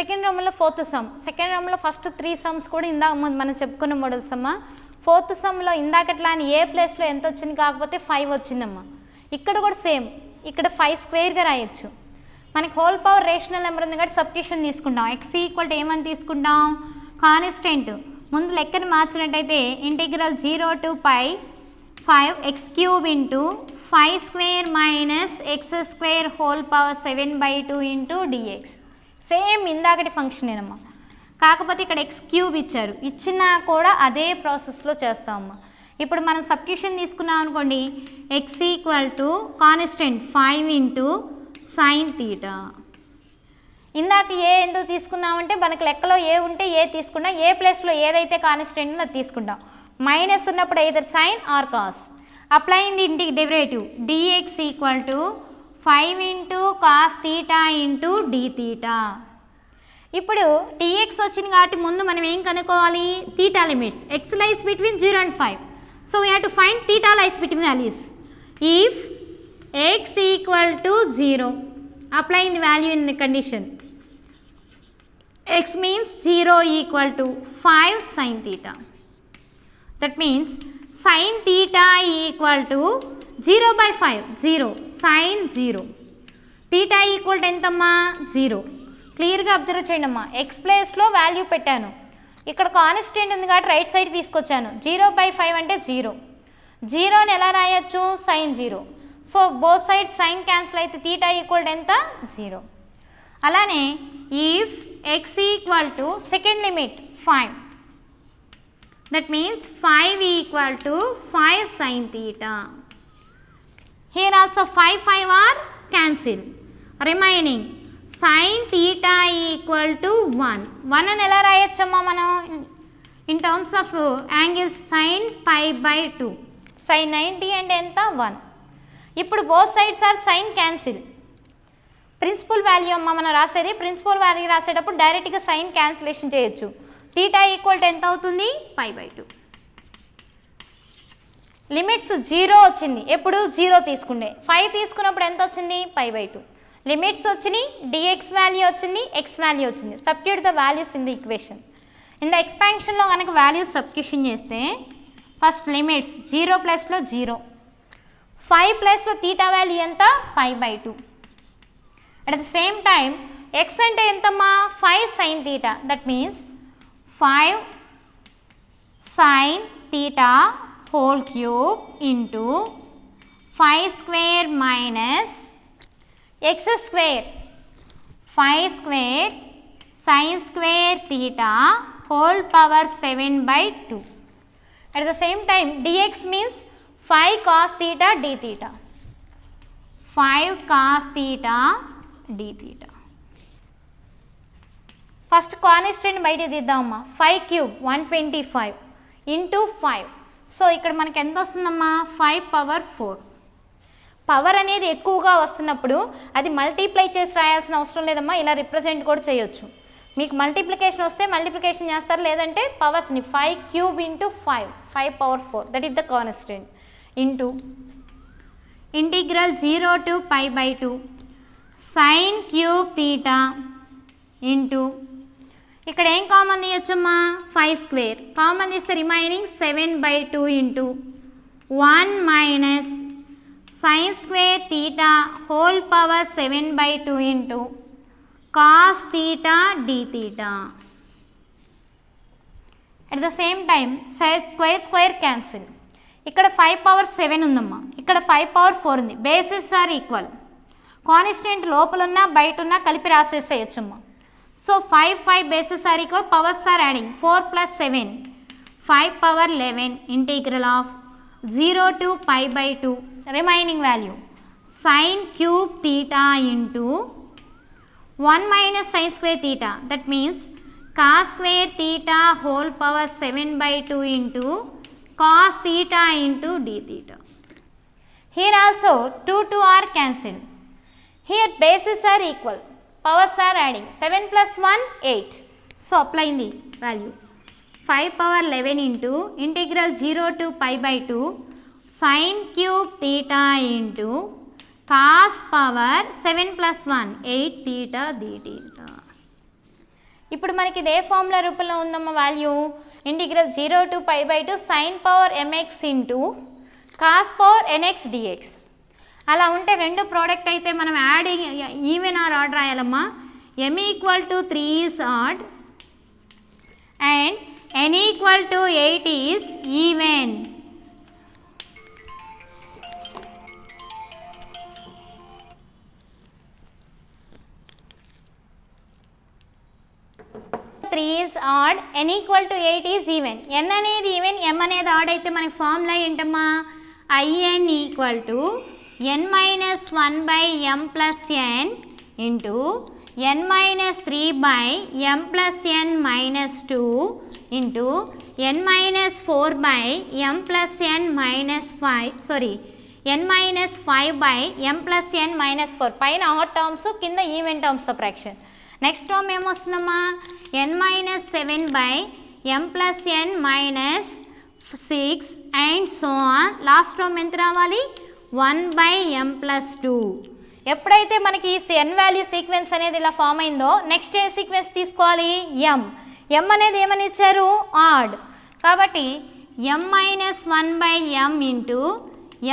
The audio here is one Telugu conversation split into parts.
సెకండ్ రౌండ్లో ఫోర్త్ సమ్. సెకండ్ రౌండ్లో ఫస్ట్ 3 సమ్స్ కూడా ఇందాక మనం చెప్పుకున్న మోడల్స్ అమ్మా. ఫోర్త్ సమ్లో ఇందాకట్లా అని ఏ ప్లేస్లో ఎంత వచ్చింది కాకపోతే 5 వచ్చిందమ్మా. ఇక్కడ కూడా సేమ్, ఇక్కడ 5 స్క్వేర్గా రాయొచ్చు. మనకి హోల్ పవర్ రేషనల్ నెంబర్ ఉంది కాబట్టి సబ్స్టిట్యూషన్ తీసుకుంటాం. ఎక్స్ ఈక్వల్ టు ఏమని తీసుకుంటాం, కాన్స్టెంట్. ముందు లెక్కను మార్చినట్టయితే integral 0 to π 5x³ into 5 square minus x square whole power 7/2 into dx. Same ఇందాకటి ఫంక్షనేనమ్మా, కాకపోతే ఇక్కడ x³ ఇచ్చారు. ఇచ్చినా కూడా అదే ప్రాసెస్లో చేస్తామమ్మా. ఇప్పుడు మనం సబ్స్టిట్యూషన్ తీసుకున్నాం అనుకోండి, x equal to constant 5 into sine theta. ఇందాక ఏ ఎందుకు తీసుకున్నామంటే మనకు లెక్కలో ఏ ఉంటే ఏ తీసుకున్నాం, ఏ ప్లేస్లో ఏదైతే కాన్స్టెంట్ ఉందో అది తీసుకుంటాం. మైనస్ ఉన్నప్పుడు either sine or cos. Applying the ఇంటికి derivative dx equal to 5 into cos theta into d theta. ఇప్పుడు dx వచ్చింది కాబట్టి ముందు మనం ఏం కనుక్కోవాలి, theta limits. x lies between 0 and 5. So we have to find theta lies between values. If x equal to 0, applying the value in the condition, x means 0 equal to 5 sin theta. That means sin theta equal to 0/5, 0, sin 0. Theta equal to ఎంతమ్మా, 0. క్లియర్గా అబ్జర్వ్ చేయండి అమ్మా. ఎక్స్ ప్లేస్లో వాల్యూ పెట్టాను, ఇక్కడ కాన్స్టెంట్ ఉంది కాబట్టి రైట్ సైడ్ తీసుకొచ్చాను. 0/5 అంటే 0. 0ని ఎలా రాయొచ్చు, sin 0. So both side sine cancel అయితే తీటా ఈక్వల్ టు ఎంత, 0. అలానే if x equal to second limit 5, that means 5 equal to 5 sine theta. Here also 5 are cancel, remaining sine theta equal to 1. 1 అని ఎలా రాయొచ్చమ్మా మనం in terms of angles, sine π/2. Sine 90 అంటే ఎంత, 1. ఇప్పుడు both sides are sine cancel. Principal value అమ్మ మనం రాసేది, ప్రిన్సిపల్ వాల్యూ రాసేటప్పుడు డైరెక్ట్గా సైన్ క్యాన్సిలేషన్ చేయొచ్చు. తీటా ఈక్వల్ టు ఎంత అవుతుంది, π/2. లిమిట్స్ 0 వచ్చింది, ఎప్పుడు 0 తీసుకుండే. 5 తీసుకున్నప్పుడు ఎంత వచ్చింది, π/2. లిమిట్స్ వచ్చినాయి, డిఎక్స్ వాల్యూ వచ్చింది, ఎక్స్ వాల్యూ వచ్చింది. Substitute the values in the equation. In the ఎక్స్పాన్షన్లో కనుక వాల్యూస్ సబ్స్టిట్యూషన్ చేస్తే ఫస్ట్ లిమిట్స్ 0 ప్లస్లో 0, 5 ప్లస్లో తీటా వాల్యూ ఎంత, π/2. At the same time x అంటే ఎంతమ్మా, 5 sine theta. That means 5 sine theta whole cube into 5 square minus x square 5 square sine square theta whole power 7/2. At the same time dx means 5 cos theta d theta. 5 cos theta d theta. First constant బయట తీద్దామమ్మా. 5³ 125 ఇంటూ 5. సో ఇక్కడ మనకి ఎంత వస్తుందమ్మా, 5/4. పవర్ అనేది ఎక్కువగా వస్తున్నప్పుడు అది మల్టిప్లై చేసి రాయాల్సిన అవసరం లేదమ్మా, ఇలా రిప్రజెంట్ కూడా చేయొచ్చు. మీకు మల్టిప్లికేషన్ వస్తే మల్టిప్లికేషన్ చేస్తారు, లేదంటే పవర్స్ని 5³ into 5, 5/4. That is the constant. Into integral 0 to π/2 sine cube theta into ఇక్కడ ఏం కామన్ తీయచ్చమ్మా, 5 స్క్వేర్ కామన్ తీస్తే remaining 7/2 into 1 minus sine square theta whole power 7/2 into cos theta d theta. At the same time square cancel. ఇక్కడ 5/7 ఉందమ్మా, ఇక్కడ 5/4 ఉంది. Basis are equal. కాన్స్టెంట్ లోపల ఉన్న బయట ఉన్న కలిపి రాసేసేయచ్చమ్మా. So 5 basis are equal, powers are adding. 4 + 7 5/11 integral of 0 to π/2 remaining value sine cube theta into 1 minus sine square theta. That means cos square theta whole power 7/2 into cos theta into d theta. Here also 2 are cancelled. Here bases are equal, powers are adding. 7 + 1 8. So applying the value 5/11 into integral 0 to π/2 sin cube theta into cos power 7 + 1 8 theta d theta. ఇప్పుడు మనకి ఇదే ఫార్ములా రూపంలో ఉందమ్మా value integral 0 to π/2 sin power mx into cos power nx dx. అలా ఉంటే రెండు ప్రోడక్ట్ అయితే మనం యాడ్ ఈవెన్ ఆర్ ఆడ్ రాయాలమ్మా. m equal to 3 is odd and n equal to 8 is even. Three is odd n equal to 8 is even. n అనేది ఈవెన్ m అనేది ఆడ్ అయితే మనకి ఫార్ములా ఏంటమ్మా in equal to n minus 1/m plus n into n minus 3/m plus n minus 2 into n minus 4/m plus n minus 5 n minus 5/m plus n minus 4. పైన ఆడ్ టర్మ్స్ కింద even terms fraction. Next term ఏమొస్తుందమ్మా n minus 7/m plus n minus 6 and so on. Last term ఎంత రావాలి 1/m ప్లస్ 2. ఎప్పుడైతే మనకి n వాల్యూ సీక్వెన్స్ అనేది ఇలా ఫామ్ అయిందో నెక్స్ట్ ఏ సీక్వెన్స్ తీసుకోవాలి m అనేది ఏమని ఇచ్చారు ఆడ్. కాబట్టి m minus 1/m into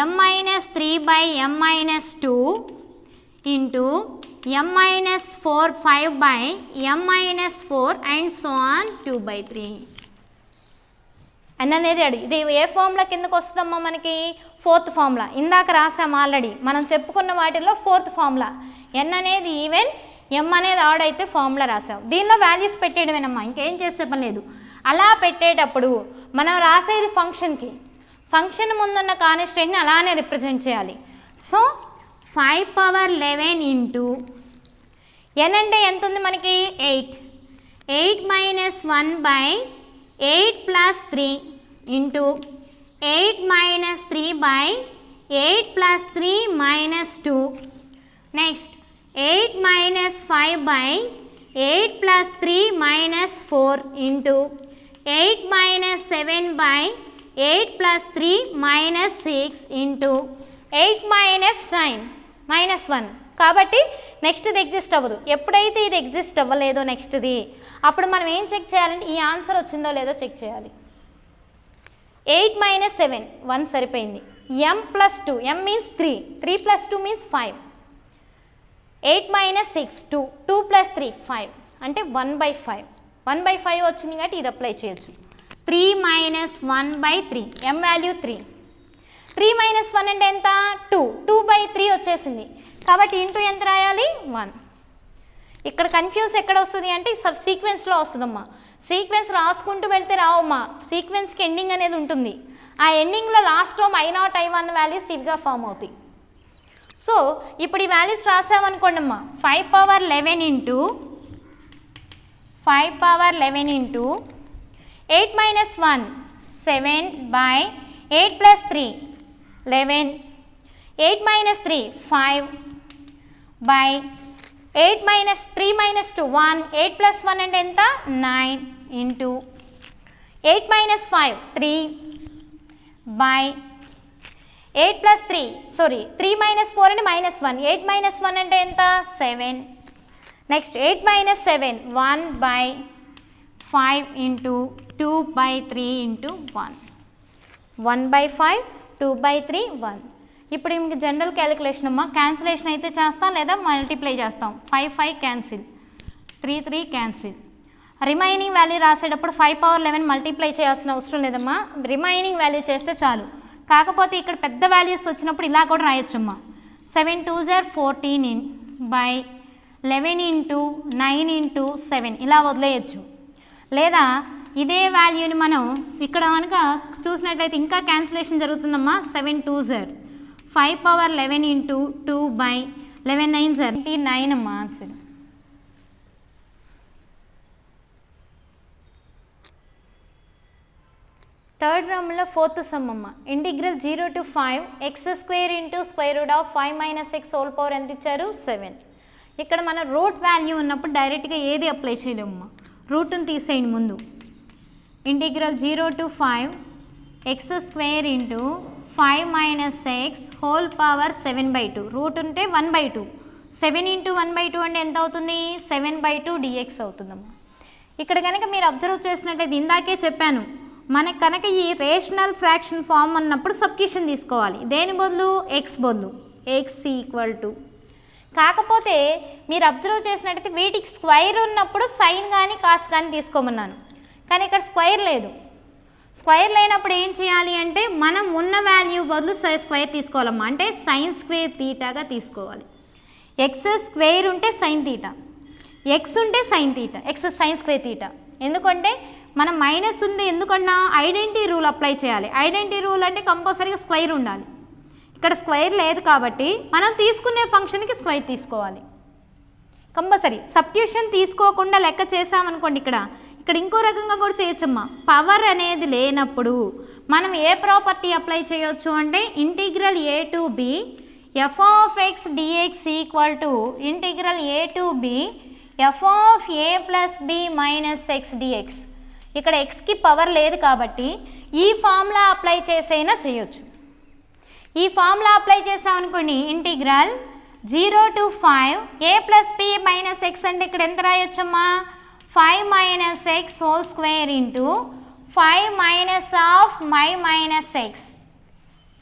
m minus 3/m minus 2 into m minus 4 5/m minus 4 and so on 2/3 అని అనేది అడిగి. ఇది ఏ ఫార్ములా కిందకు వస్తుందమ్మా మనకి ఫోర్త్ ఫార్ములా. ఇందాక రాసాం ఆల్రెడీ మనం చెప్పుకున్న వాటిల్లో ఫోర్త్ ఫార్ములా. n అనేది ఈవెన్ m అనేది ఆడ్ అయితే ఫార్ములా రాసాం. దీనిలో వాల్యూస్ పెట్టేయడమేనమ్మా, ఇంకేం చేసే పని లేదు. అలా పెట్టేటప్పుడు మనం రాసేది ఫంక్షన్ ముందున్న కాన్స్టెంట్ని అలానే రిప్రజెంట్ చేయాలి. సో 5 పవర్ 11 ఇంటూ n అంటే ఎంత ఉంది మనకి 8 minus 1/8 plus 3 into 8 minus 3/8 plus 3 minus 2. Next 8 minus 5/8 plus 3 minus 4 into 8 minus 7/8 plus 3 minus 6 into 8 minus 9 minus 1. కాబట్టి నెక్స్ట్ ఇది ఎగ్జిస్ట్ అవ్వదు. ఎప్పుడైతే ఇది ఎగ్జిస్ట్ అవ్వలేదో నెక్స్ట్ది అప్పుడు మనం ఏం చెక్ చేయాలంటే ఈ ఆన్సర్ వచ్చిందో లేదో చెక్ చేయాలి. 8 మైనస్ 7 1 సరిపోయింది. m plus 2 m means 3 plus 2 means 5. 8 minus 6 2 plus 3 5 అంటే 1/5. 1/5 వచ్చింది కాబట్టి ఇది అప్లై చేయొచ్చు. 3 మైనస్ 1/3 m వాల్యూ 3 మైనస్ 1 అంటే ఎంత 2/3 వచ్చేసింది. కాబట్టి ఇంటూ ఎంత రాయాలి 1. ఇక్కడ కన్ఫ్యూజ్ ఎక్కడ వస్తుంది అంటే సబ్ సీక్వెన్స్లో వస్తుందమ్మా. సీక్వెన్స్ రాసుకుంటూ వెళ్తే రావమ్మా, సీక్వెన్స్కి ఎండింగ్ అనేది ఉంటుంది. ఆ ఎండింగ్లో last term I0 I1 values ఇవిగా ఫామ్ అవుతాయి. సో ఇప్పుడు ఈ వాల్యూస్ రాసామనుకోండి అమ్మా 5 power 11 into 8 minus 1 7/8 plus 3 11 8 minus 3 5/8 minus 3 minus 2 1 8 plus 1 అంటే ఎంత 9 ఇంటూ 8 మైనస్ 5 3/8 ప్లస్ 3 మైనస్ 4 అంటే మైనస్ 1 8 మైనస్ 1 అంటే ఎంత 7. Next 8 minus 7 1/5 into 2/3 into 1 1/5 2/3 1. ఇప్పుడు ఇంక జనరల్ క్యాలిక్యులేషన్ అమ్మా, క్యాన్సిలేషన్ అయితే చేస్తాం లేదా మల్టిప్లై చేస్తాం. 5 క్యాన్సిల్ 3 క్యాన్సిల్. రిమైనింగ్ వాల్యూ రాసేటప్పుడు 5 పవర్ 11 మల్టిప్లై చేయాల్సిన అవసరం లేదమ్మా, రిమైనింగ్ వాల్యూ చేస్తే చాలు. కాకపోతే ఇక్కడ పెద్ద వాల్యూస్ వచ్చినప్పుడు ఇలా కూడా రాయొచ్చమ్మా 7 2s are 14/11 ఇంటూ 9 ఇంటూ 7 ఇలా వదిలేయచ్చు. లేదా ఇదే వాల్యూని మనం ఇక్కడ కనుక చూసినట్లయితే ఇంకా క్యాన్సిలేషన్ జరుగుతుందమ్మా 7 2s are 5 power 11 into 2/11 9s are 9 అమ్మా ఆన్సర్. థర్డ్ రౌండ్లో ఫోర్త్ సమ్ అమ్మ integral 0 to 5 x² into square root of 5 - x whole power ఎంత ఇచ్చారు 7. ఇక్కడ మన రూట్ వాల్యూ ఉన్నప్పుడు డైరెక్ట్గా ఏది అప్లై చేయలేమమ్మా, రూట్ని తీసేయండి ముందు. Integral 0 to 5 x² into 5 - x whole power 7/2 root ఉంటే 1/2 7 ఇంటూ 1/2 అంటే ఎంత అవుతుంది 7/2 dx అవుతుందమ్మా. ఇక్కడ కనుక మీరు అబ్జర్వ్ చేసినట్లయితే ఇందాకే చెప్పాను, మనకు కనుక ఈ రేషనల్ ఫ్రాక్షన్ ఫామ్ ఉన్నప్పుడు సబ్స్టిట్యూషన్ తీసుకోవాలి. దేని బదులు? ఎక్స్ బదులు. ఎక్స్ ఈక్వల్ టు, కాకపోతే మీరు అబ్జర్వ్ చేసినట్టయితే వీటికి స్క్వైర్ ఉన్నప్పుడు సైన్ కానీ కాస్ కానీ తీసుకోమన్నాను, కానీ ఇక్కడ స్క్వైర్ లేదు. స్క్వైర్ లేనప్పుడు ఏం చేయాలి అంటే మనం ఉన్న వాల్యూ బదులు స్క్వైర్ తీసుకోవాలమ్మా. అంటే సైన్ స్క్వేర్ తీటాగా తీసుకోవాలి. ఎక్స్ స్క్వేర్ ఉంటే సైన్ తీటా, ఎక్స్ ఉంటే sine theta, x sine square theta. ఎందుకంటే మనం మైనస్ ఉంది ఎందుకన్నా ఐడెంటిటీ రూల్ అప్లై చేయాలి. ఐడెంటిటీ రూల్ అంటే కంపల్సరీగా స్క్వైర్ ఉండాలి. ఇక్కడ స్క్వైర్ లేదు కాబట్టి మనం తీసుకునే ఫంక్షన్కి స్క్వైర్ తీసుకోవాలి కంపల్సరీ. సబ్స్టిట్యూషన్ తీసుకోకుండా లెక్క చేసామనుకోండి, ఇక్కడ ఇంకో రకంగా కూడా చేయొచ్చమ్మా. పవర్ అనేది లేనప్పుడు మనం ఏ ప్రాపర్టీ అప్లై చేయొచ్చు అంటే integral a to b f of x dx equal to integral a to b f of a plus b minus x dx. ఇక్కడ ఎక్స్కి పవర్ లేదు కాబట్టి ఈ ఫార్ములా అప్లై చేసైనా చేయొచ్చు. ఈ ఫార్ములా అప్లై చేసామనుకోండి, integral 0 to 5 a plus b minus x అంటే ఇక్కడ ఎంత రాయొచ్చమ్మా? 5 minus x whole square into 5 minus of my minus x.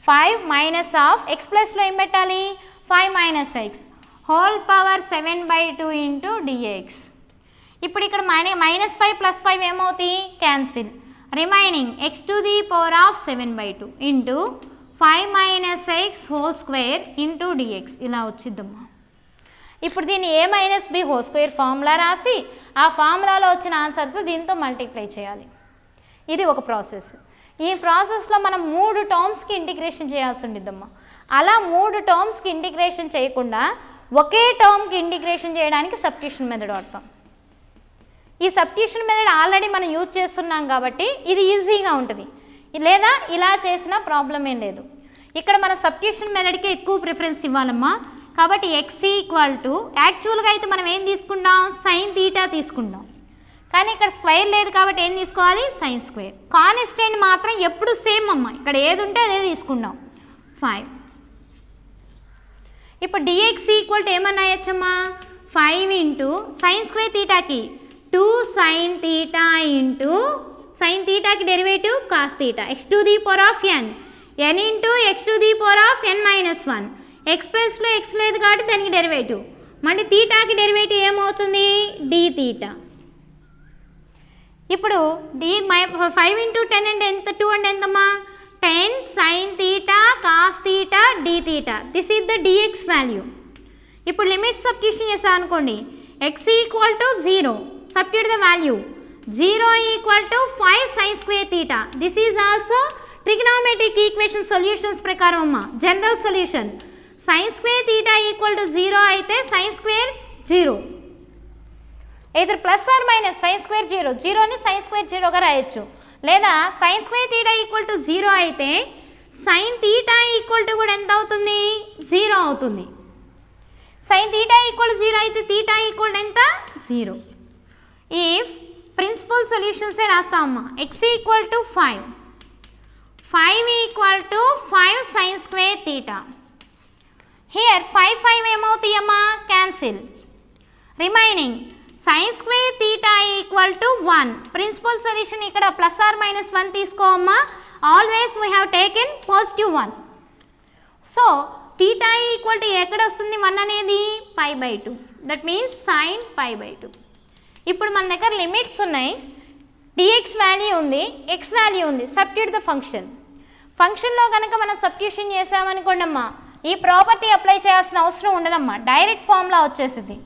5 minus of x ప్లస్లో ఏం పెట్టాలి? 5 minus x whole power 7/2 into dx. ఇప్పుడు ఇక్కడ -5 ప్లస్ 5 ఏమవుతాయి? Cancel. Remaining x to the power of 7/2 into 5 minus x whole square into dx ఇలా వచ్చిద్దమ్మా. ఇప్పుడు దీన్ని a minus b whole square formula రాసి ఆ ఫార్ములాలో వచ్చిన ఆన్సర్తో దీంతో మల్టిప్లై చేయాలి. ఇది ఒక ప్రాసెస్. ఈ ప్రాసెస్లో మనం 3 టర్మ్స్కి ఇంటిగ్రేషన్ చేయాల్సి ఉండిద్దమ్మా. అలా 3 టర్మ్స్కి ఇంటిగ్రేషన్ చేయకుండా ఒకే టర్మ్కి ఇంటిగ్రేషన్ చేయడానికి సబ్స్టిట్యూషన్ మెథడ్ వాడతాం. ఈ సబ్స్టిట్యూషన్ మెథడ్ ఆల్రెడీ మనం యూజ్ చేస్తున్నాం కాబట్టి ఇది ఈజీగా ఉంటుంది. లేదా ఇలా చేసిన ప్రాబ్లం ఏం లేదు. ఇక్కడ మన సబ్స్టిట్యూషన్ మెథడ్కి ఎక్కువ ప్రిఫరెన్స్ ఇవ్వాలమ్మా. కాబట్టి ఎక్స్ ఈక్వల్ టు యాక్చువల్గా అయితే మనం ఏం తీసుకుంటాం? సైన్ తీటా తీసుకుంటాం. కానీ ఇక్కడ స్క్వేర్ లేదు కాబట్టి ఏం తీసుకోవాలి? Sine square. కాన్స్టెంట్ మాత్రం ఎప్పుడు సేమ్ అమ్మ, ఇక్కడ ఏది ఉంటే అదే తీసుకుంటాం 5. ఇప్పుడు డిఎక్స్ ఈక్వల్ టు ఏమన్నా అయ్యచ్చమ్మా? 5 ఇంటూ సైన్ స్క్వేర్ తీటాకి 2 సైన్ తీటా ఇంటూ సైన్ తీటాకి derivative cos theta x to the power of n into x to the power of n minus 1. X ప్లస్లో ఎక్స్ లేదు కాబట్టి దానికి డెరివేటివ్. మళ్ళీ తీటాకి డెరివేటివ్ ఏమవుతుంది? D theta. ఇప్పుడు డి 5 ఇంటూ 10 అంటే ఎంత? 2 అంటే ఎంతమ్మా? 10 sine theta cos theta d theta. This is the dx value. ఇప్పుడు లిమిట్ సబ్స్టిట్యూషన్ చేసాం అనుకోండి, x equal to 0 substitute the value 0 equal to 5 sine square theta. This is also trigonometric equation solutions ప్రకారం అమ్మ general solution. Sine square theta equal to 0 అయితే సైన్ స్క్వేర్ 0, ఇద్దరు plus or minus sine square 0, 0ని సైన్ స్క్వేర్ 0గా రాయొచ్చు. లేదా sine square theta equal to 0 అయితే సైన్ తీటా ఈక్వల్ టు కూడా ఎంత అవుతుంది? 0 అవుతుంది. సైన్ తీటా ఈక్వల్ టు 0 అయితే తీటా ఈక్వల్ టు ఎంత? 0. ఇఫ్ ప్రిన్సిపల్ సొల్యూషన్సే రాస్తామమ్మా. X equal to 5 equal to 5 sine square theta. Here 5 ఏమవుతాయమ్మా? Cancel. Remaining sine square theta equal to 1. Principal solution ఇక్కడ ప్లస్ ఆర్ మైనస్ 1 తీసుకోమ్మా. Always we have taken positive 1. So theta equal to ఎక్కడ వస్తుంది? 1 అనేది π/2. That means sine π/2. ఇప్పుడు మన దగ్గర లిమిట్స్ ఉన్నాయి. డిఎక్స్ వాల్యూ ఉంది, ఎక్స్ వాల్యూ ఉంది. Substitute the function. ఫంక్షన్లో కనుక మనం సబ్స్టిట్యూషన్ చేసామనుకోండి అమ్మా, ఈ ప్రాపర్టీ అప్లై చేయాల్సిన అవసరం ఉండదమ్మా, డైరెక్ట్ ఫార్ములా వచ్చేసింది.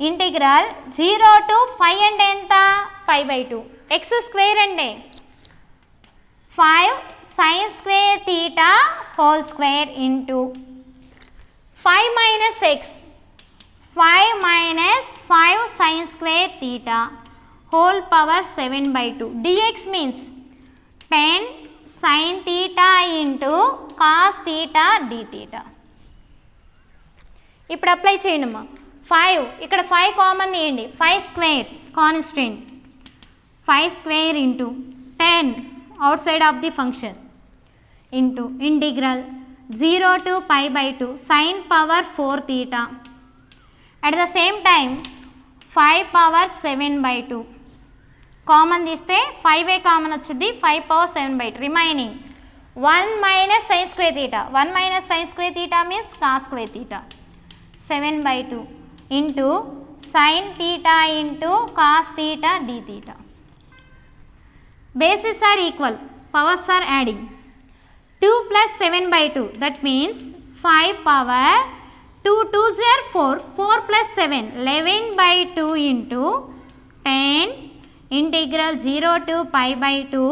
ఇంటిగ్రల్ 0 to 5 అంటే ఎంత? π/2. ఎక్స్ స్క్వేర్ అంటే 5 sine square theta whole square into 5 minus x 5 minus 5 sine square theta whole power 7/2. Dx means 10 sine theta into cos theta d theta. ఇప్పుడు అప్లై చేయండి అమ్మా. 5 ఇక్కడ 5 కామన్ తీయండి. 5 square constant 5 square into 10 outside of the function into integral 0 to π/2 sine power 4 theta. At the same time 5 power 7/2 common తీస్తే 5 కామన్ వచ్చింది 5 power 7/2 remaining 1 minus sine square theta 1 minus sine square theta means cos square theta 7/2 into sine theta into cos theta d theta. Bases are equal, powers are adding. 2 plus 7/2 that means 5 power 2 2s are 4, 4 plus 7 11/2 into 10 integral 0 to pi by 2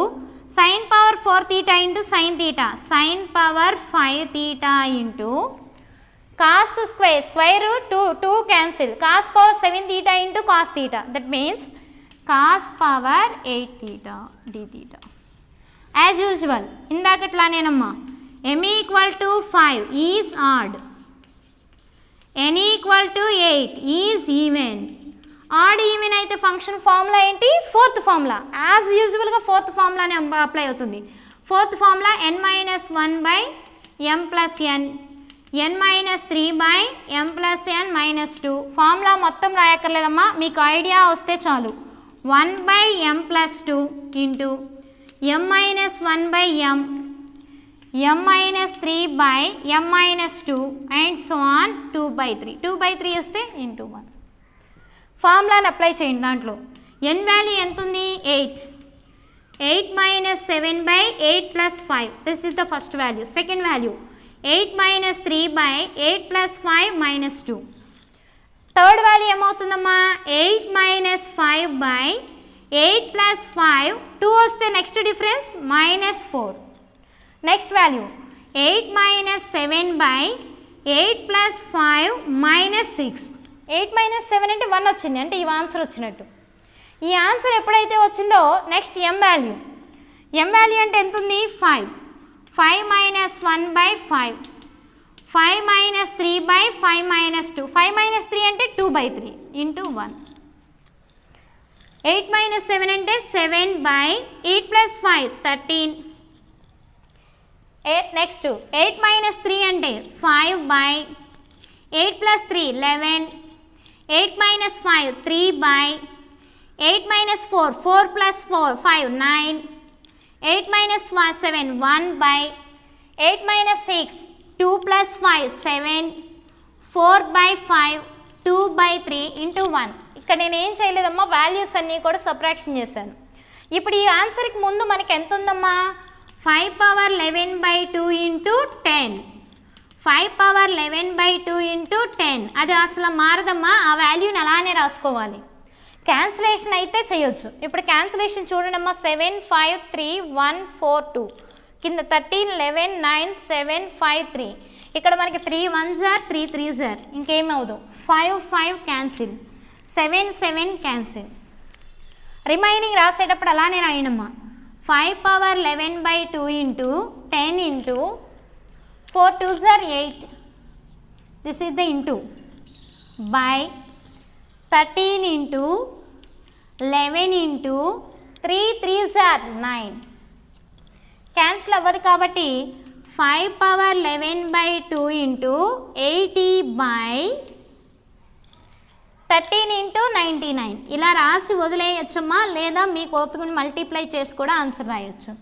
sin power 4 theta into sin theta sin power 5 theta into cos square root 2 cancel cos power 7 theta into cos theta that means cos power 8 theta d theta. As usual ఇందాకట్లానేనమ్మా m equal to 5 is odd, n equal to 8 is even. Odd even అయితే ఫంక్షన్ ఫార్ములా ఏంటి? Fourth formula. యాజ్ యూజువల్గా ఫోర్త్ ఫార్ములానే అప్లై అవుతుంది. Fourth formula n minus 1/m plus n, n minus 3/m plus n minus 2. Formula మొత్తం రాయక్కర్లేదమ్మా, మీకు ఐడియా వస్తే చాలు. 1/m plus 2 into m minus 1/m, m minus 3/m minus 2 and so on 2/3. 2/3 వస్తే into 1. ఫార్ములాని అప్లై చేయండి. దాంట్లో n వాల్యూ ఎంత ఉంది? 8. 8 minus 7/8 plus 5. This is the first value. Second value 8 minus 3/8 plus 5 minus 2. Third value ఏమవుతుందమ్మా? 8 మైనస్ 5/8 ప్లస్ 5, 2 వస్తే next difference -4. Next value 8 minus 7/8 plus 5 -6. 8 minus 7 అంటే 1 వచ్చింది, అంటే ఈ ఆన్సర్ వచ్చినట్టు. ఈ ఆన్సర్ ఎప్పుడైతే వచ్చిందో next m value. m value అంటే ఎంత ఉంది? 5. 5 మైనస్ 1/5, 5 minus 3/5 minus 2. 5 minus 3 అంటే 2/3 into 1. 8 minus 7 అంటే 7/8 plus 5 13. నెక్స్ట్ 8 minus 3 అంటే 5/8 plus 3 11. 8 minus 5 3/8 minus 4 4 plus 4 5 9. 8 minus 7 1/8 minus 6 2 plus 5 7, 4/5 2/3 into 1. ఇక్కడ నేను ఏం చేయలేదమ్మా, వాల్యూస్ అన్నీ కూడా సబ్ట్రాక్షన్ చేశాను. ఇప్పుడు ఈ ఆన్సర్కి ముందు మనకి ఎంత ఉందమ్మా? 5 పవర్ 11/2 ఇంటూ 10. 5 పవర్ 11/2 ఇంటూ 10 అది అసలు మారదమ్మా, ఆ వాల్యూని అలానే రాసుకోవాలి. క్యాన్సిలేషన్ అయితే చేయొచ్చు. ఇప్పుడు క్యాన్సిలేషన్ చూడండమ్మా, 7 5 3 1 4 2 కింద 13 11 9 7 5 3. ఇక్కడ మనకి 3 1s are 3 3s are ఇంకేమవుదు, 5 5 cancel, 7 7 cancel. Remaining రాసేటప్పుడు అలానే రాయనమ్మా. 5 power 11/2 into 10 into 4 2s are 8. This is the into by 13 into 11 into 3 3s are 9. Cancel అవ్వదు కాబట్టి 5 పవర్ 11/2 ఇంటూ 80/13 ఇంటూ 99 ఇలా రాసి వదిలేయచ్చమ్మా, లేదా మీకు ఓపికను మల్టిప్లై చేసి కూడా ఆన్సర్ రాయొచ్చు.